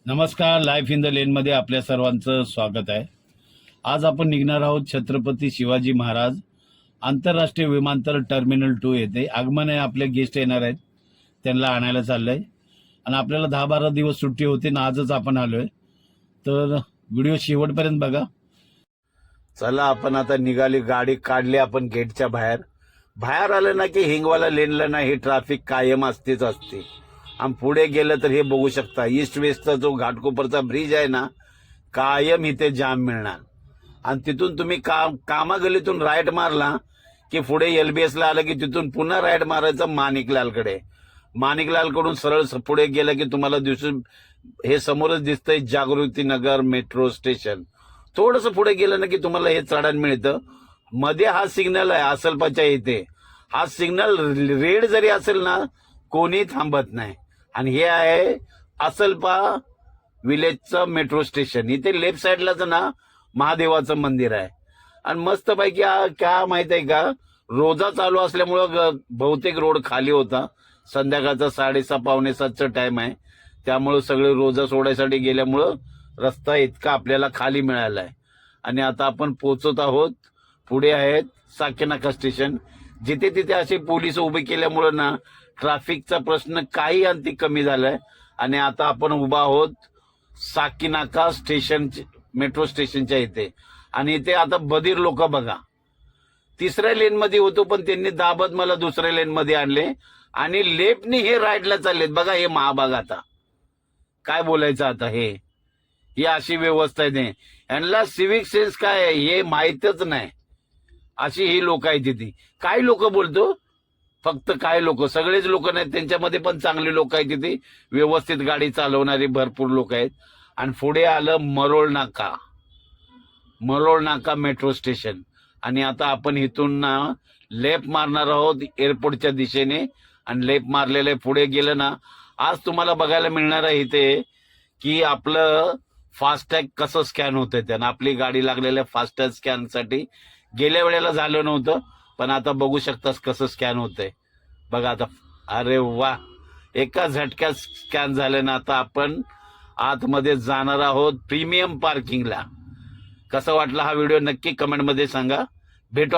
नमस्कार. Life in the लेनमध्ये आपल्या सर्वांचं स्वागत आहे. आज आपण निघणार आहोत छत्रपती शिवाजी महाराज आंतरराष्ट्रीय विमानतळ टर्मिनल 2 येथे. आगमन आहे, आपले गेस्ट येणार आहेत, त्यांना आणायला चाललंय आणि आपल्याला 10-12 दिवस सुट्टी होती ना, आजच आपण आलोय. तर व्हिडिओ शेवटपर्यंत बघा. चला, आपण आता निघाली, गाडी काढली आपण गेटच्या बाहेर आलं ना की हिंगवाला लेनला ना ही ट्रॅफिक कायम असतेच असते. आणि पुढे गेलं तर हे बघू शकता, ईस्ट वेस्टचा जो घाटकोपरचा ब्रिज आहे ना, कायम इथे जाम मिळणार. आणि तिथून तुम्ही कामा गलीतून राईट मारला की पुढे LBS ला आलं की तिथून पुन्हा राईट मारायचं माणिकलालकडे. माणिकलालकडून सरळ पुढे गेलं की तुम्हाला दिसून हे समोरच दिसतंय जागृतीनगर मेट्रो स्टेशन. थोडंसं पुढे गेलं ना की तुम्हाला हे चढण मिळतं. मध्ये हा सिग्नल आहे असलपाच्या इथे. हा सिग्नल रेड जरी असेल ना, कोणी थांबत नाही. आणि हे आहे असलपा विलेजचं मेट्रो स्टेशन. इथे लेफ्ट साईडलाच ना महादेवाचं मंदिर आहे. आणि मस्त पैकी क्या माहित आहे का, रोजा चालू असल्यामुळं बहुतेक रोड खाली होता. संध्याकाळचा 6:30-7:15चा टाइम आहे, त्यामुळं सगळे रोजा सोडायसाठी गेल्यामुळं रस्ता इतका आपल्याला खाली मिळाला आहे. आणि आता आपण पोहोचत आहोत. पुढे आहेत साकीनाका स्टेशन. जिथे तिथे असे पोलीस उभे केल्यामुळं ना ट्रॅफिकचा प्रश्न काही अंती कमी झालाय. आणि आता आपण उभा आहोत साकीनाका स्टेशन, मेट्रो स्टेशनच्या इथे. आणि इथे आता बधीर लोक बघा, तिसऱ्या लेन मध्ये होतो पण त्यांनी दाबत मला दुसऱ्या लेन मध्ये आणले आणि लेफ्टनी हे राईटला चाललेत. बघा हे महाभाग. आता काय बोलायचं, आता ही अशी व्यवस्था आहे. यांना सिव्हिक सेन्स काय आहे हे माहीतच नाही. अशी ही लोक आहेत तिथे. काही लोक बोलतो, फक्त काय लोक, सगळेच लोक नाहीत, त्यांच्यामध्ये पण चांगले लोक आहेत तिथे, व्यवस्थित गाडी चालवणारी भरपूर लोक आहेत. आणि पुढे आलं मरोळ नाका मेट्रो स्टेशन. आणि आता आपण इथून ना लेफ्ट मारणार आहोत एअरपोर्टच्या दिशेने. आणि लेफ्ट मारलेलं पुढे गेलं ना, आज तुम्हाला बघायला मिळणार आहे इथे की आपलं फास्टॅग कसं स्कॅन होतंय. त्यानं आपली गाडी लागलेल्या फास्टॅग स्कॅनसाठी गेल्या वेळेला झालं नव्हतं, पण आता बघू शकतास कसं स्कॅन होतंय. बघा आता, अरे वा, एका झटक्यात स्कॅन झालं ना. आता आपण आतमध्ये जाणार आहोत प्रीमियम पार्किंगला. कसा वाटला हा व्हिडिओ नक्की कमेंटमध्ये सांगा. भेटू.